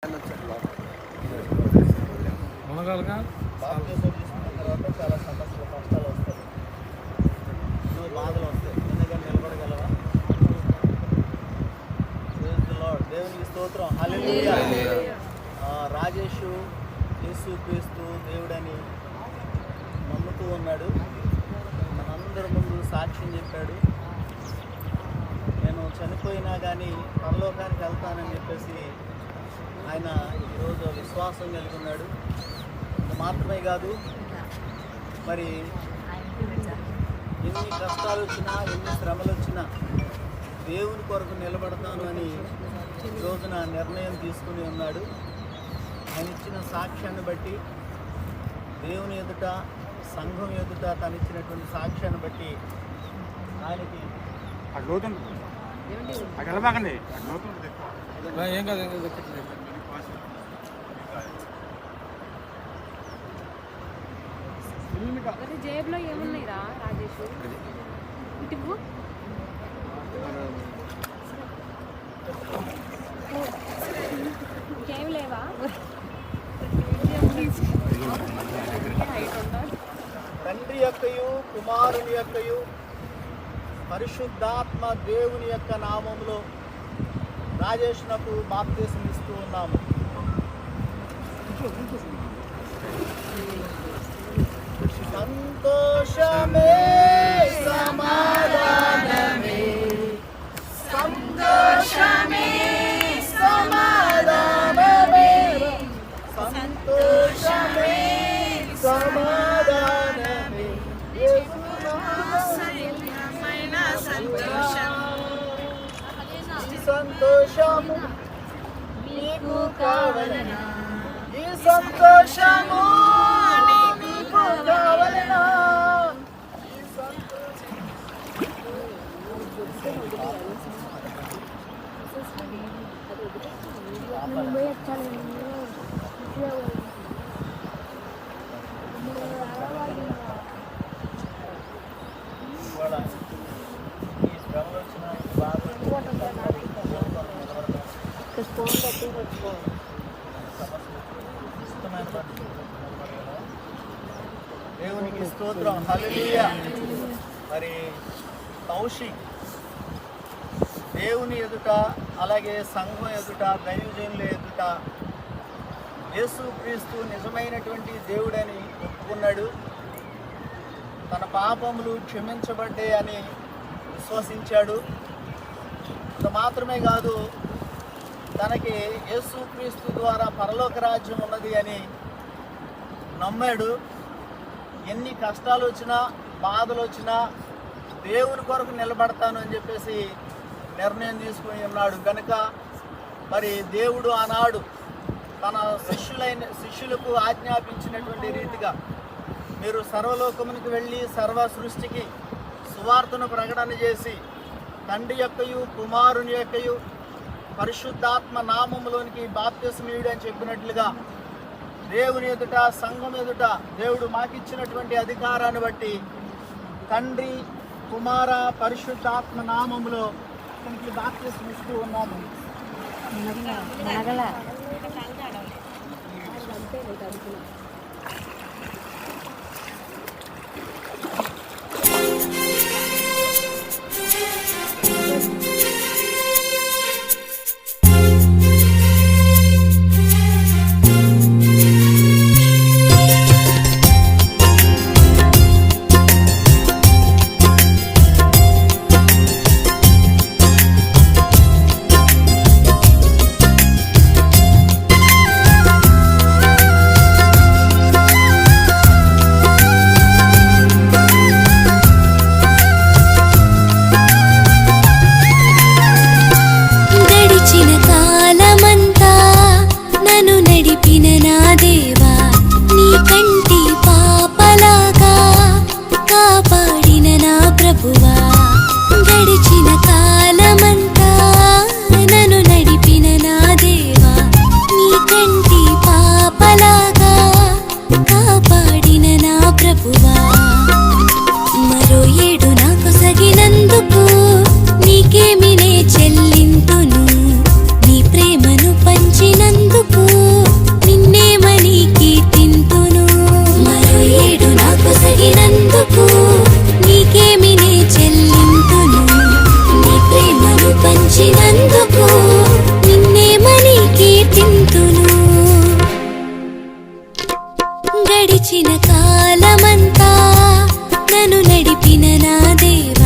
బాప్తిజం తీసుకున్న తర్వాత చాలా సమస్యలు కష్టాలు వస్తాయి, ఎన్నో బాధలు వస్తాయి. ఎందుకంటే నిలబడగలవా? దేవునికి స్తోత్రం, హల్లెలూయా. రాజేషు యేసు క్రీస్తు దేవుడని నమ్ముతూ ఉన్నాడు. మనందరి ముందు సాక్ష్యం చెప్పాడు. నేను చనిపోయినా కానీ పరలోకానికి వెళ్తానని చెప్పేసి ఆయన ఈరోజు విశ్వాసం కలిగి ఉన్నాడు. మాత్రమే కాదు, మరి ఎన్ని కష్టాలు వచ్చినా ఎన్ని శ్రమలు వచ్చినా దేవుని కొరకు నిలబడతాను అని ఈరోజున నిర్ణయం తీసుకుని ఉన్నాడు. ఆయన ఇచ్చిన సాక్ష్యాన్ని బట్టి, దేవుని ఎదుట, సంఘం ఎదుట తను ఇచ్చినటువంటి సాక్ష్యాన్ని బట్టి ఆయనకి ఏం కాదు. జేబులో ఏమున్నాయిరా రాజేష్? ఇటుకు ఇంకేం లేవా? తండ్రి యొక్కయు కుమారుని యొక్కయు పరిశుద్ధాత్మ దేవుని యొక్క నామములో రాజేష్నకు బాప్తిసం ఇస్తూ ఉన్నాము. సంతోషమే సమాధానమే, సంతోషమే సమాధానమే, సంతోషమే సమాధానమే, సంతోషము నీకు కావలనా, ఈ సంతోషము నీకు కావలనా, ఈ దేవునికి స్తోత్రం, హల్లెలూయా. మరి కౌశిక్ దేవుని ఎదుట, అలాగే సంఘం ఎదుట, దైవజనుల ఎదుట యేసుక్రీస్తు నిజమైనటువంటి దేవుడని ఒప్పుకున్నాడు. తన పాపములు క్షమించబడ్డాయి అని విశ్వసించాడు. ఇది మాత్రమే కాదు, తనకి యేసుక్రీస్తు ద్వారా పరలోక రాజ్యం ఉన్నది అని నమ్మాడు. ఎన్ని కష్టాలు వచ్చినా, బాధలు వచ్చినా దేవుని కొరకు నిలబడతాను అని చెప్పేసి నిర్ణయం తీసుకుని ఉన్నాడు. కనుక మరి దేవుడు ఆనాడు తన శిష్యులకు ఆజ్ఞాపించినటువంటి రీతిగా మీరు సర్వలోకమునికి వెళ్ళి సర్వ సృష్టికి సువార్తను ప్రకటన చేసి తండ్రి యొక్కయు కుమారుని యొక్కయు పరిశుద్ధాత్మ నామములోనికి బాప్తిస్మీయుడు అని చెప్పినట్లుగా దేవుని ఎదుట, సంఘం ఎదుట దేవుడు మాకిచ్చినటువంటి అధికారాన్ని బట్టి తండ్రి, కుమార, పరిశుద్ధాత్మ నామములో అతనికి బాప్తిస్మం ఇస్తూ ఉన్నాము. గడిచిన కాలమంతా నన్ను నడిపిన నా దేవా